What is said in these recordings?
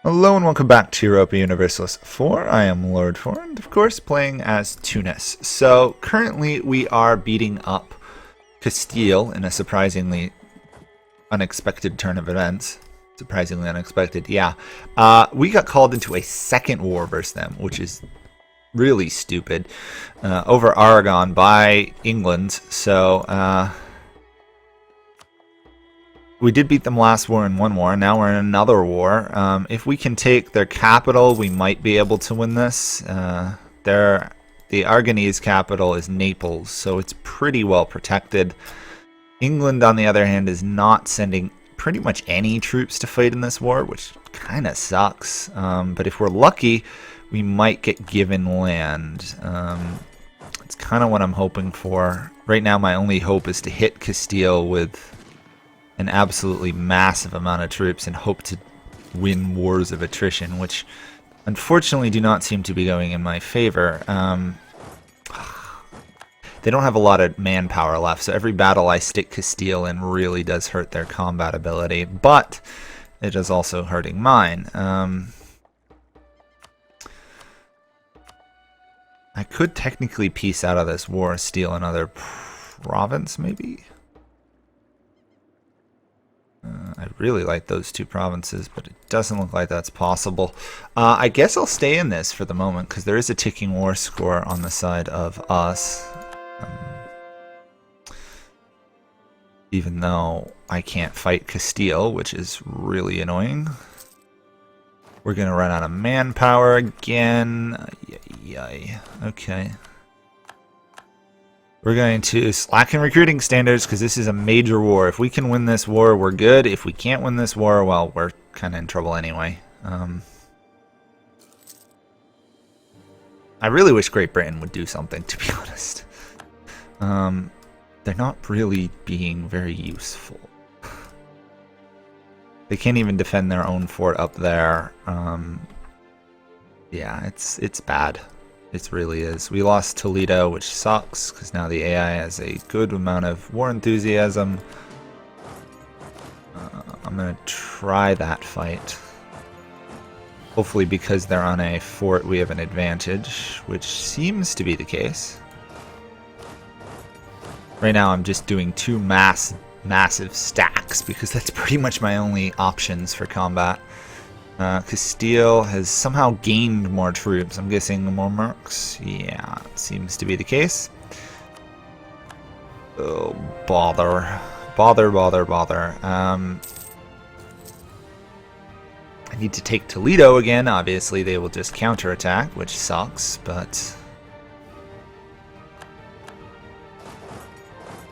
Hello and welcome back to Europa Universalis 4. I am Lord Forwind, of course, playing as Tunis. So currently we are beating up Castile in a surprisingly unexpected turn of events. Surprisingly unexpected, yeah. We got called into a second war versus them, which is really stupid, over Aragon by England. So we did beat them last war in one war. Now we're in another war. If we can take their capital, we might be able to win this. The Aragonese capital is Naples, so it's pretty well protected. England, on the other hand, is not sending pretty much any troops to fight in this war, which kind of sucks. But if we're lucky, we might get given land. It's kind of what I'm hoping for. Right now, my only hope is to hit Castile with an absolutely massive amount of troops and hope to win wars of attrition, which unfortunately do not seem to be going in my favor. They don't have a lot of manpower left, so every battle I stick Castile in really does hurt their combat ability, but it is also hurting mine. I could technically piece out of this war, steal another province, maybe? I really like those two provinces, but it doesn't look like that's possible. I guess I'll stay in this for the moment, because there is a ticking war score on the side of us. Even though I can't fight Castile, which is really annoying. We're going to run out of manpower again. Yay. Okay. We're going to slacken recruiting standards because this is a major war. If we can win this war, we're good. If we can't win this war, well, we're kind of in trouble anyway. I really wish Great Britain would do something, to be honest. They're not really being very useful. They can't even defend their own fort up there. Yeah, it's bad. It really is. We lost Toledo, which sucks, because now the AI has a good amount of war enthusiasm. I'm going to try that fight. Hopefully because they're on a fort we have an advantage, which seems to be the case. Right now I'm just doing two massive stacks, because that's pretty much my only options for combat. Castile has somehow gained more troops. I'm guessing more mercs. Yeah, it seems to be the case. Oh, bother. Bother. I need to take Toledo again. Obviously, they will just counterattack, which sucks, but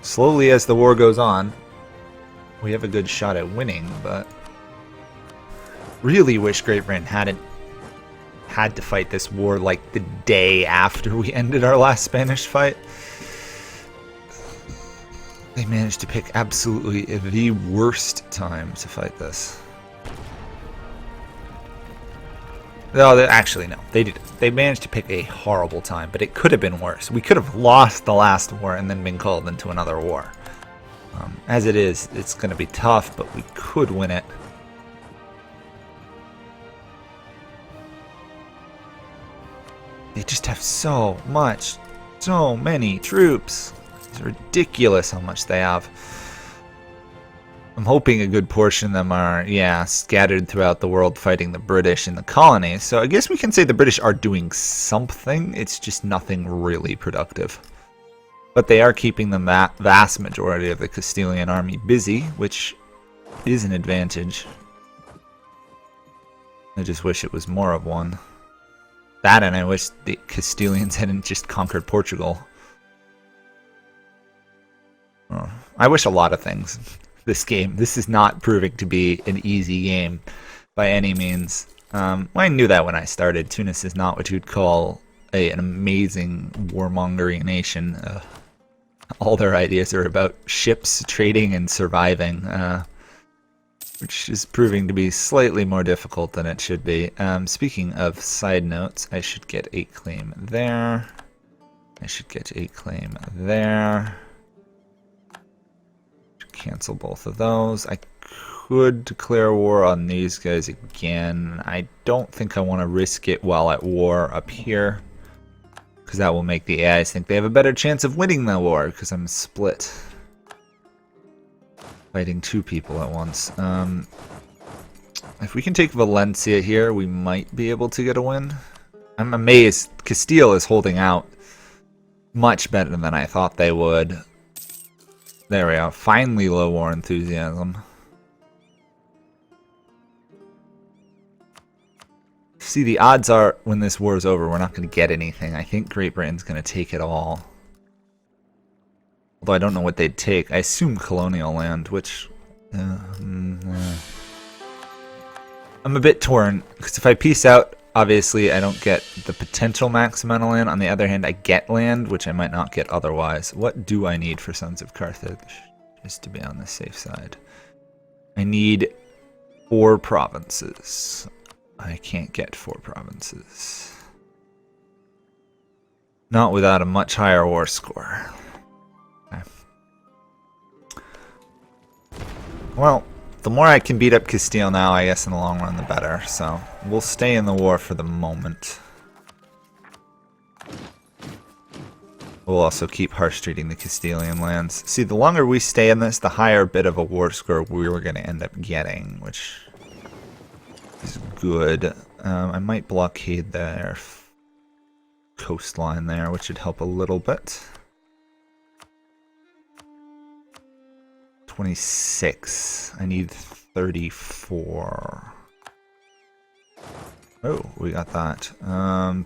slowly as the war goes on, we have a good shot at winning, but really wish Great Britain hadn't had to fight this war like the day after we ended our last Spanish fight. They managed to pick absolutely the worst time to fight this. No, actually no, they did. They managed to pick a horrible time, but it could have been worse. We could have lost the last war and then been called into another war. As it is, it's going to be tough, but we could win it. They just have so many troops. It's ridiculous how much they have. I'm hoping a good portion of them are, yeah, scattered throughout the world fighting the British in the colonies. So I guess we can say the British are doing something. It's just nothing really productive. But they are keeping the vast majority of the Castilian army busy, which is an advantage. I just wish it was more of one. That, and I wish the Castilians hadn't just conquered Portugal. Oh, I wish a lot of things. This game. This is not proving to be an easy game by any means. Well, I knew that when I started. Tunis is not what you'd call an amazing warmongering nation. All their ideas are about ships, trading, and surviving. Which is proving to be slightly more difficult than it should be. Speaking of side notes, I should get a claim there. I should get a claim there. Cancel both of those. I could declare war on these guys again. I don't think I want to risk it while at war up here, because that will make the AIs think they have a better chance of winning the war, because I'm split. Fighting two people at once. If we can take Valencia here, we might be able to get a win. I'm amazed. Castile is holding out much better than I thought they would. There we go. Finally low war enthusiasm. See, the odds are when this war is over, we're not going to get anything. I think Great Britain's going to take it all. Although I don't know what they'd take. I assume colonial land, which... I'm a bit torn, because if I peace out, obviously I don't get the potential max amount of land. On the other hand, I get land, which I might not get otherwise. What do I need for Sons of Carthage? Just to be on the safe side. I need 4 provinces. I can't get 4 provinces. Not without a much higher war score. Okay. Well, the more I can beat up Castile now, I guess in the long run, the better. So we'll stay in the war for the moment. We'll also keep harsh treating the Castilian lands. See, the longer we stay in this, the higher bit of a war score we were going to end up getting, which is good. I might blockade their coastline there, which would help a little bit. 26. I need 34. Oh, we got that.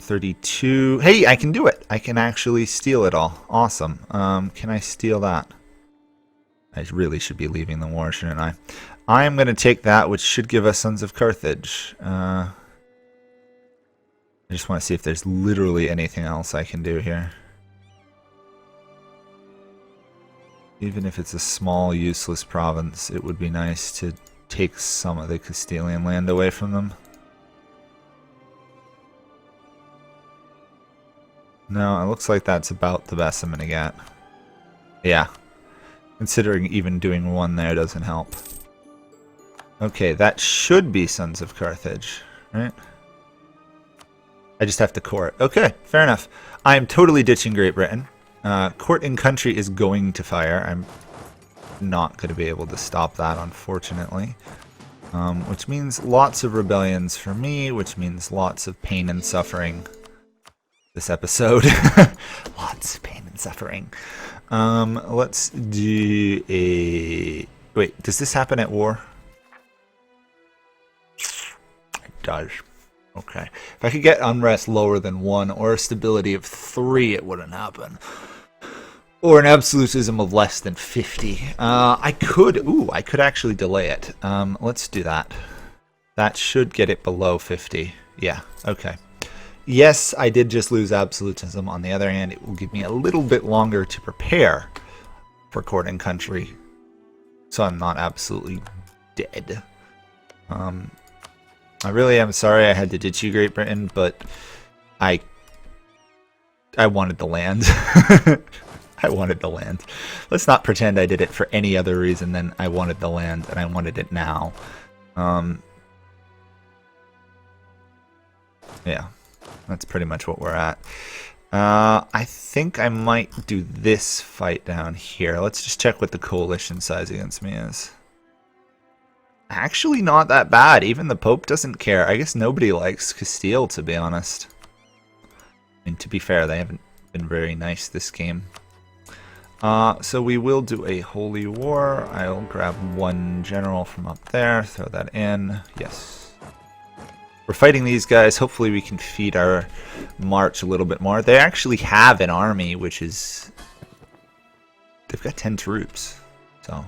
32. Hey, I can do it. I can actually steal it all. Awesome. Can I steal that? I really should be leaving the war, shouldn't I? I am going to take that, which should give us Sons of Carthage. I just want to see if there's literally anything else I can do here. Even if it's a small, useless province, it would be nice to take some of the Castilian land away from them. No, it looks like that's about the best I'm going to get. Yeah. Considering even doing 1 there doesn't help. Okay, that should be Sons of Carthage, right? I just have to court. Okay, fair enough. I'm totally ditching Great Britain. Court and country is going to fire. I'm not going to be able to stop that, unfortunately. Which means lots of rebellions for me, which means lots of pain and suffering this episode. Lots of pain and suffering. Let's do a... Wait, does this happen at war? It does. Okay. If I could get unrest lower than 1 or a stability of 3, it wouldn't happen. Or an absolutism of less than 50. I could actually delay it. Let's do that. That should get it below 50. Yeah, okay. Yes, I did just lose absolutism. On the other hand, it will give me a little bit longer to prepare for court and country. So I'm not absolutely dead. I really am sorry I had to ditch you, Great Britain, but I wanted the land. I wanted the land. Let's not pretend I did it for any other reason than I wanted the land, and I wanted it now. Yeah, that's pretty much what we're at. I think I might do this fight down here. Let's just check what the coalition size against me is. Actually not that bad. Even the Pope doesn't care. I guess nobody likes Castile, to be honest. I mean, to be fair, they haven't been very nice this game. So we will do a holy war. I'll grab 1 general from up there, throw that in. Yes. We're fighting these guys. Hopefully we can feed our march a little bit more. They actually have an army, which is... They've got 10 troops. So...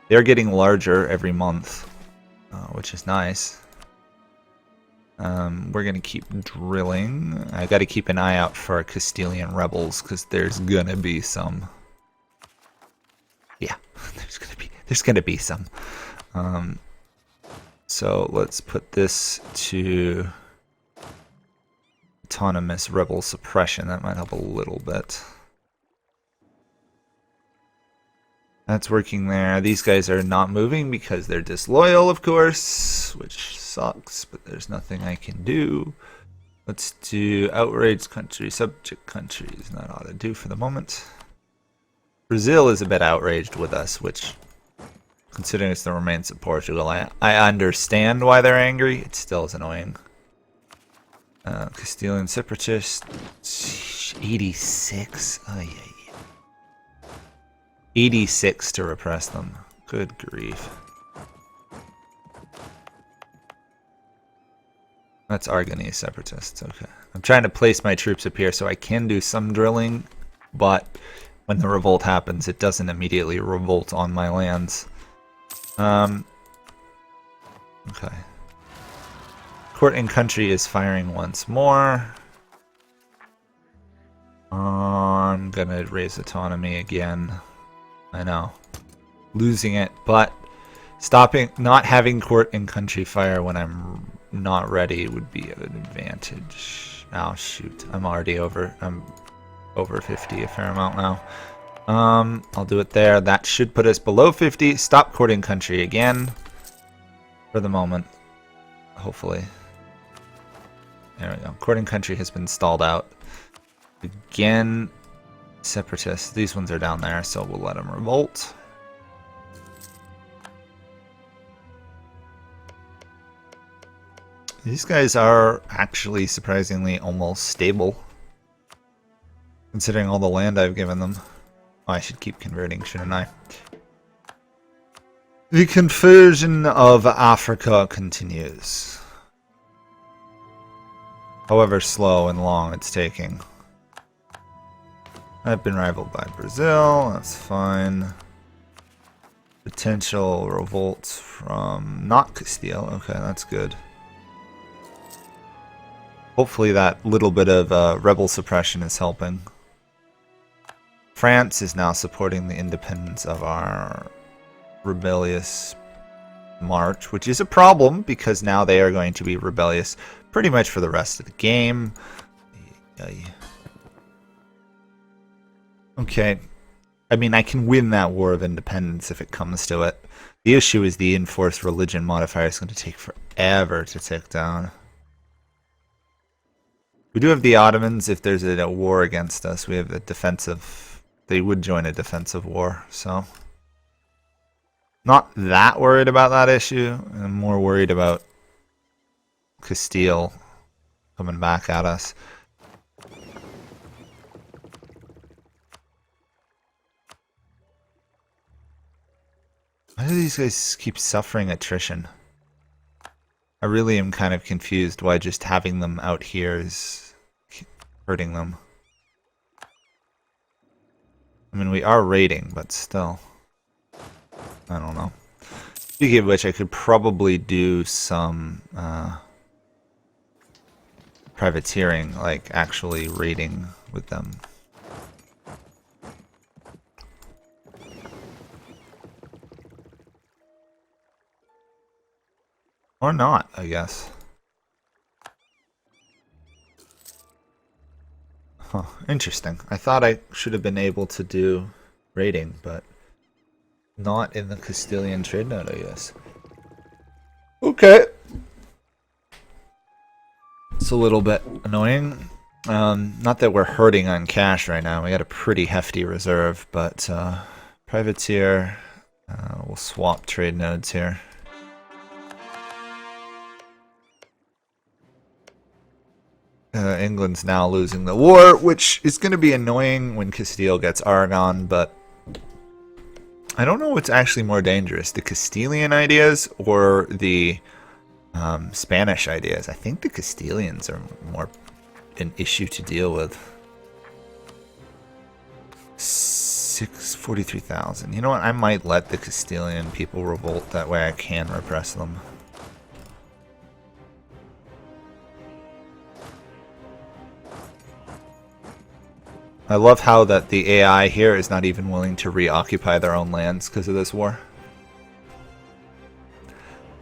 They're getting larger every month, which is nice. We're going to keep drilling. I got to keep an eye out for Castilian rebels, because there's going to be some. Yeah, there's going to be some. So let's put this to autonomous rebel suppression. That might help a little bit. That's working there. These guys are not moving because they're disloyal, of course, which sucks, but there's nothing I can do. Let's do outraged country, subject countries. That ought to do for the moment. Brazil is a bit outraged with us, which, considering it's the remains of Portugal, I understand why they're angry. It still is annoying. Castilian separatists, 86. Oh, yeah. 86 to repress them. Good grief. That's Aragonese separatists. Okay. I'm trying to place my troops up here so I can do some drilling, but when the revolt happens, it doesn't immediately revolt on my lands. Okay. Court and country is firing once more. I'm gonna raise autonomy again. I know. Losing it, but not having court and country fire when I'm not ready would be an advantage. Oh shoot, I'm already over. I'm over 50 a fair amount now. I'll do it there. That should put us below 50. Stop court and country again. For the moment. Hopefully. There we go. Court and country has been stalled out. Again. Separatists. These ones are down there, so we'll let them revolt. These guys are actually surprisingly almost stable, considering all the land I've given them. Oh, I should keep converting, shouldn't I? The conversion of Africa continues. However slow and long it's taking. I've been rivaled by Brazil, that's fine. Potential revolt from not Castile, okay, that's good. Hopefully that little bit of rebel suppression is helping. France is now supporting the independence of our rebellious march, which is a problem because now they are going to be rebellious pretty much for the rest of the game. Okay, I mean, I can win that war of independence if it comes to it. The issue is the enforced religion modifier is going to take forever to tick down. We do have the Ottomans if there's a war against us. We have a defensive... They would join a defensive war, so... Not that worried about that issue. I'm more worried about Castile coming back at us. Why do these guys keep suffering attrition? I really am kind of confused why just having them out here is hurting them. I mean, we are raiding, but still. I don't know. Speaking of which, I could probably do some privateering, like actually raiding with them. Or not, I guess. Huh, interesting. I thought I should have been able to do raiding, but not in the Castilian trade node, I guess. Okay. It's a little bit annoying. Not that we're hurting on cash right now. We got a pretty hefty reserve, but privateer. We'll swap trade nodes here. England's now losing the war, which is going to be annoying when Castile gets Aragon, but I don't know what's actually more dangerous, the Castilian ideas or the Spanish ideas. I think the Castilians are more an issue to deal with. 43,000. You know what? I might let the Castilian people revolt. That way I can repress them. I love how that the AI here is not even willing to reoccupy their own lands because of this war.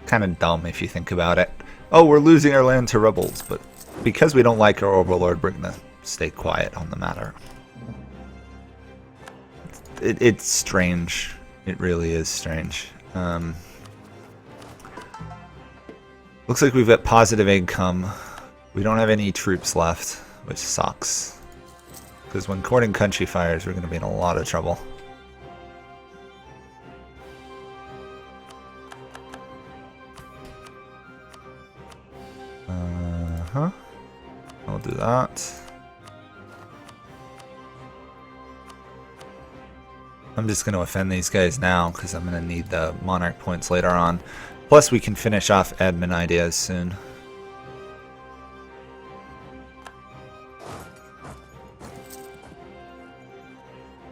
Kind of dumb if you think about it. Oh, we're losing our land to rebels, but because we don't like our overlord, we're going to stay quiet on the matter. It's strange. It really is strange. Looks like we've got positive income. We don't have any troops left, which sucks. Because when courting country fires, we're going to be in a lot of trouble. I'll do that. I'm just going to offend these guys now because I'm going to need the monarch points later on. Plus we can finish off admin ideas soon.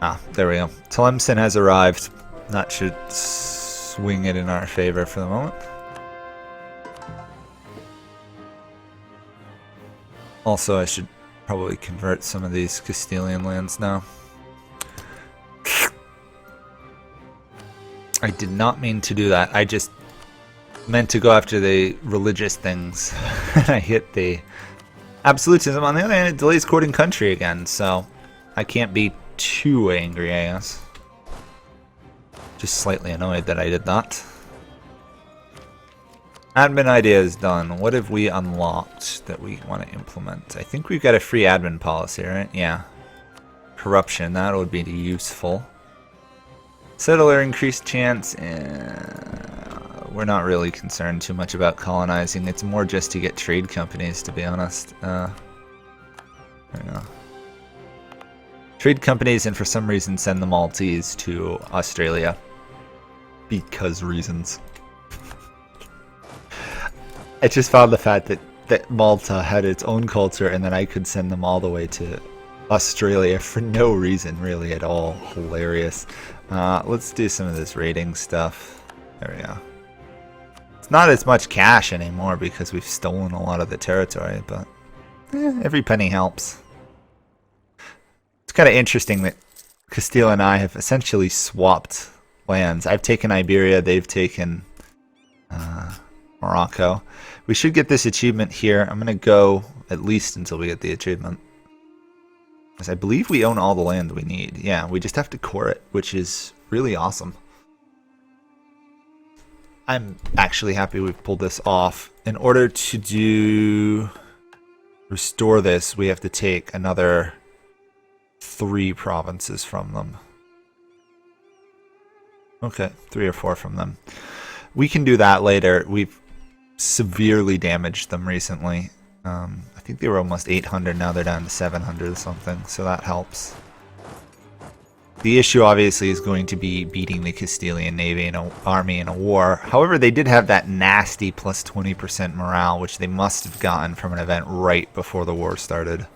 Ah, there we go. Tlemcen has arrived. That should swing it in our favor for the moment. Also, I should probably convert some of these Castilian lands now. I did not mean to do that. I just meant to go after the religious things. I hit the absolutism. On the other hand, it delays courting country again, so I can't be too angry, I guess. Just slightly annoyed that I did that. Admin idea is done. What have we unlocked that we want to implement? I think we've got a free admin policy, right? Yeah. Corruption, that would be useful. Settler increased chance. We're not really concerned too much about colonizing. It's more just to get trade companies, to be honest. There we go. Trade companies, and for some reason send the Maltese to Australia. Because reasons. I just found the fact that Malta had its own culture and then I could send them all the way to Australia for no reason really at all. Hilarious. Let's do some of this raiding stuff. There we go. It's not as much cash anymore because we've stolen a lot of the territory, but every penny helps. It's kind of interesting that Castile and I have essentially swapped lands. I've taken Iberia, they've taken Morocco. We should get this achievement here. I'm going to go at least until we get the achievement. Because I believe we own all the land we need. Yeah, we just have to core it, which is really awesome. I'm actually happy we've pulled this off. In order to restore this, we have to take another 3 provinces from them. Okay, 3 or 4 from them. We can do that later. We've severely damaged them recently. I think they were almost 800, now they're down to 700 or something, so that helps. The issue obviously is going to be beating the Castilian navy and army in a war. However, they did have that nasty plus 20% morale, which they must have gotten from an event right before the war started.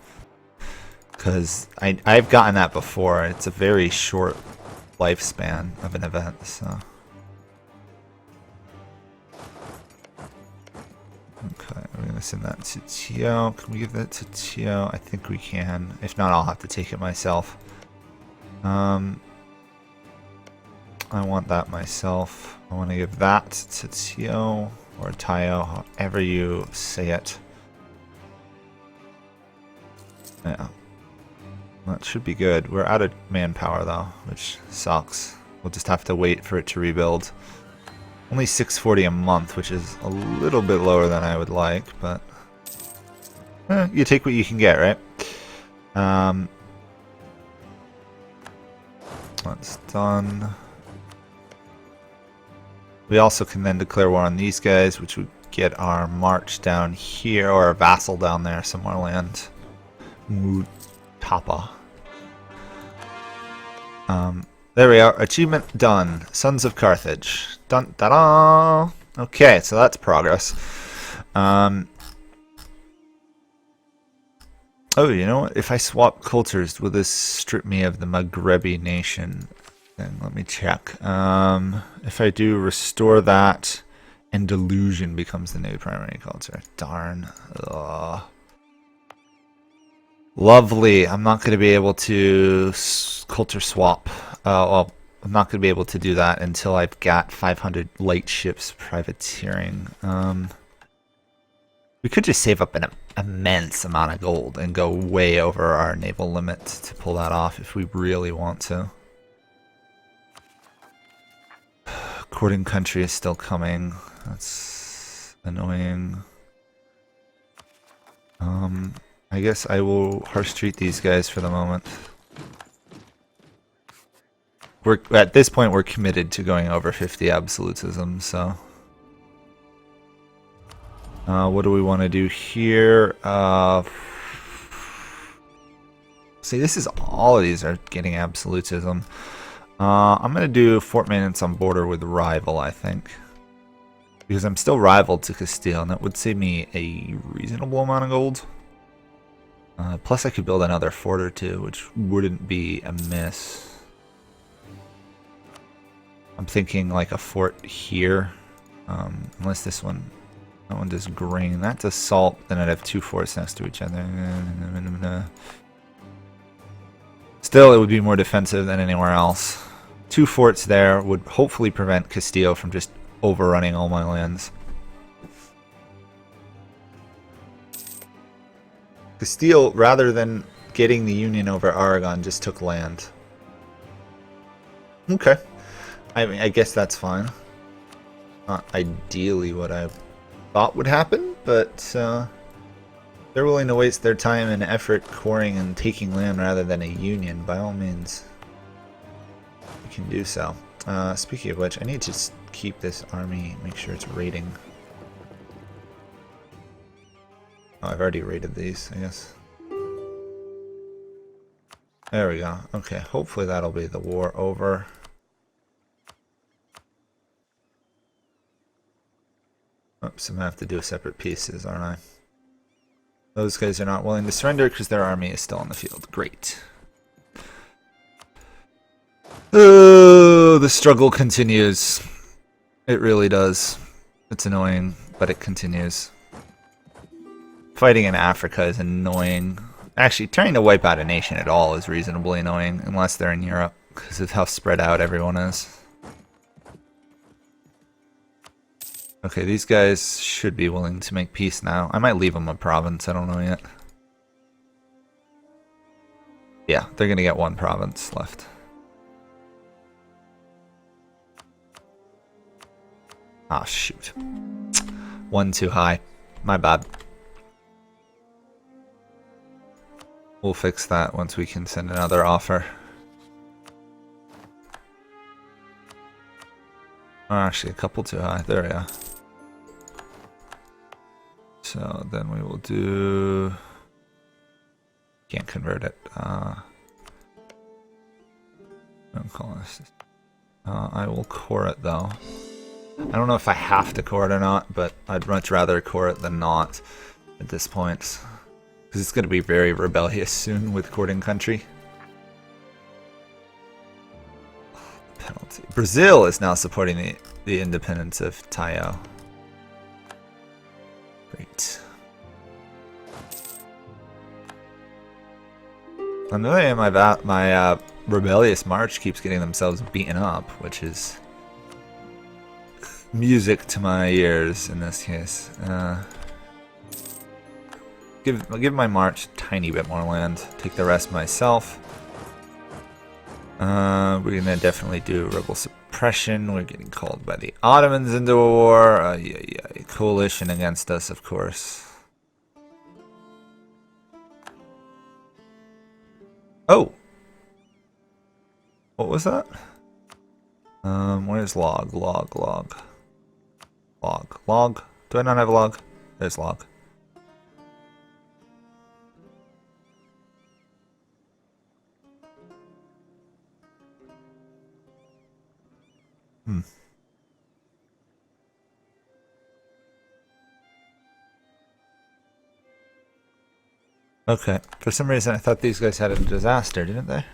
Because I've gotten that before. It's a very short lifespan of an event, so... Okay, we're going to send that to Tio. Can we give that to Tio? I think we can. If not, I'll have to take it myself. I want that myself. I want to give that to Tio or Tio, however you say it. Yeah. That should be good. We're out of manpower though, which sucks. We'll just have to wait for it to rebuild. Only 640 a month, which is a little bit lower than I would like, but you take what you can get, right? That's done. We also can then declare war on these guys, which would get our march down here, or our vassal down there, some more land. Mutapa. There we are. Achievement done. Sons of Carthage. Dun da da. Okay, so that's progress. Oh, you know what? If I swap cultures, will this strip me of the Maghrebi nation? Then let me check. If I do restore that, and delusion becomes the new primary culture. Darn. Ugh. Lovely. I'm not going to be able to culture swap. Well, I'm not going to be able to do that until I've got 500 light ships privateering. We could just save up an immense amount of gold and go way over our naval limit to pull that off if we really want to. courting country is still coming. That's annoying. I guess I will harsh treat these guys for the moment. We're at this point we're committed to going over 50 absolutism, so what do we want to do here? See, this is all of these are getting absolutism. I'm gonna do fort maintenance on border with rival, I think, because I'm still rival to Castile, and that would save me a reasonable amount of gold. Plus, I could build another fort or two, which wouldn't be amiss. I'm thinking like a fort here, unless that one does grain. That does salt. Then I'd have two forts next to each other. Still, it would be more defensive than anywhere else. Two forts there would hopefully prevent Castile from just overrunning all my lands. Castile, rather than getting the Union over Aragon, just took land. Okay. I mean, I guess that's fine. Not ideally what I thought would happen, but they're willing to waste their time and effort coring and taking land rather than a union. By all means, you can do so. Speaking of which, I need to keep this army, make sure it's raiding. Oh, I've already raided these, I guess. There we go. Okay, hopefully that'll be the war over. Oops, I'm gonna have to do separate pieces, aren't I? Those guys are not willing to surrender because their army is still on the field. Great. Oh, the struggle continues. It really does. It's annoying, but it continues. Fighting in Africa is annoying. Actually, trying to wipe out a nation at all is reasonably annoying, unless they're in Europe, because of how spread out everyone is. Okay, these guys should be willing to make peace now. I might leave them a province, I don't know yet. Yeah, they're gonna get one province left. Ah, shoot. One too high. My bad. We'll fix that once we can send another offer. Oh, actually, a couple too high. There we are. So then we will do... Can't convert it. Don't call this. I will core it though. I don't know if I have to core it or not, but I'd much rather core it than not at this point. Because it's going to be very rebellious soon with courting country. Penalty. Brazil is now supporting the independence of Tayo. Great. On the other hand, my rebellious march keeps getting themselves beaten up, which is music to my ears in this case. I'll give my march a tiny bit more land. Take the rest myself. We're gonna definitely do rebel suppression. We're getting called by the Ottomans into a war. Yeah, coalition against us, of course. Oh, what was that? Where's log? Do I not have a log? There's log. Okay, for some reason I thought these guys had a disaster, didn't they?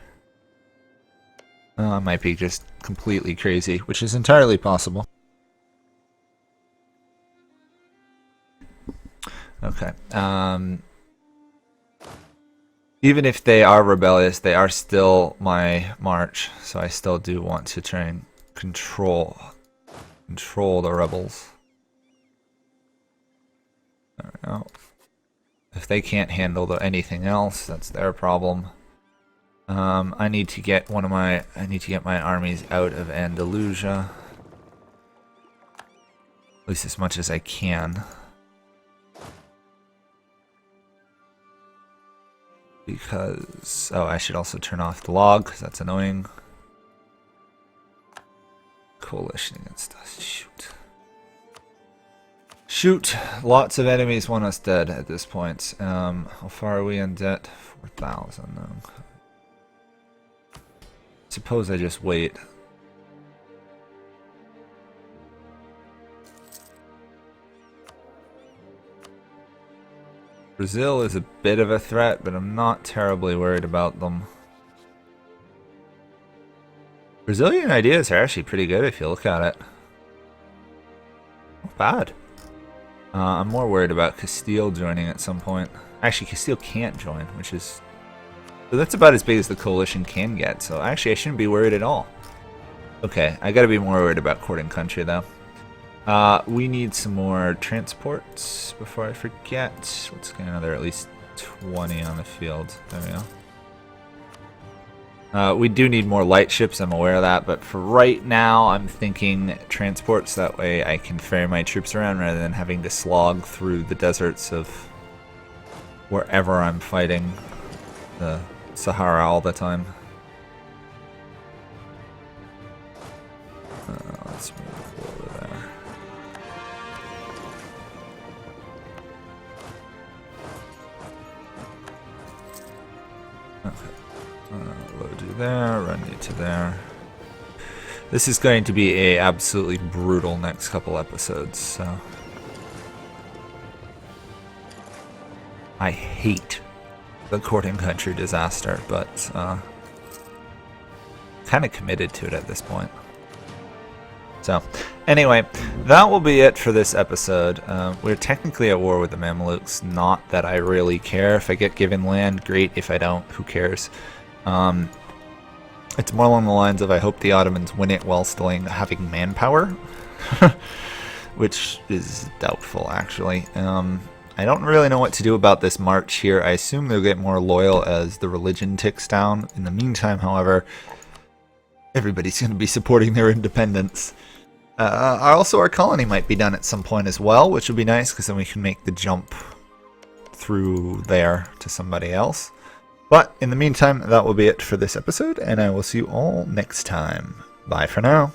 I might be just completely crazy, which is entirely possible. Okay, even if they are rebellious, they are still my march, so I still do want to try and control the rebels. There we go. If they can't handle anything else, that's their problem. I need to get my armies out of Andalusia. least as much as I can. Because, oh, I should also turn off the log, because that's annoying. Coalition against us, shoot. Shoot! Lots of enemies want us dead at this point. How far are we in debt? 4,000. Suppose I just wait. Brazil is a bit of a threat, but I'm not terribly worried about them. Brazilian ideas are actually pretty good if you look at it. Not bad. I'm more worried about Castile joining at some point. Actually, Castile can't join, which is... So that's about as big as the coalition can get, so actually I shouldn't be worried at all. Okay, I gotta be more worried about courting country, though. We need some more transports before I forget. Let's get another at least 20 on the field. There we go. We do need more light ships, I'm aware of that, but for right now I'm thinking transports, that way I can ferry my troops around rather than having to slog through the deserts of wherever I'm fighting, the Sahara all the time. Let's move over there. Okay. Load you there, run you to there. This is going to be a absolutely brutal next couple episodes, so... I hate the courting country disaster, but kind of committed to it at this point. So, anyway, that will be it for this episode. We're technically at war with the Mamelukes. Not that I really care. If I get given land, great. If I don't, who cares? It's more along the lines of I hope the Ottomans win it while still having manpower, which is doubtful, actually. I don't really know what to do about this march here. I assume they'll get more loyal as the religion ticks down. In the meantime, however, everybody's going to be supporting their independence. Also, our colony might be done at some point as well, which would be nice because then we can make the jump through there to somebody else. But in the meantime, that will be it for this episode, and I will see you all next time. Bye for now.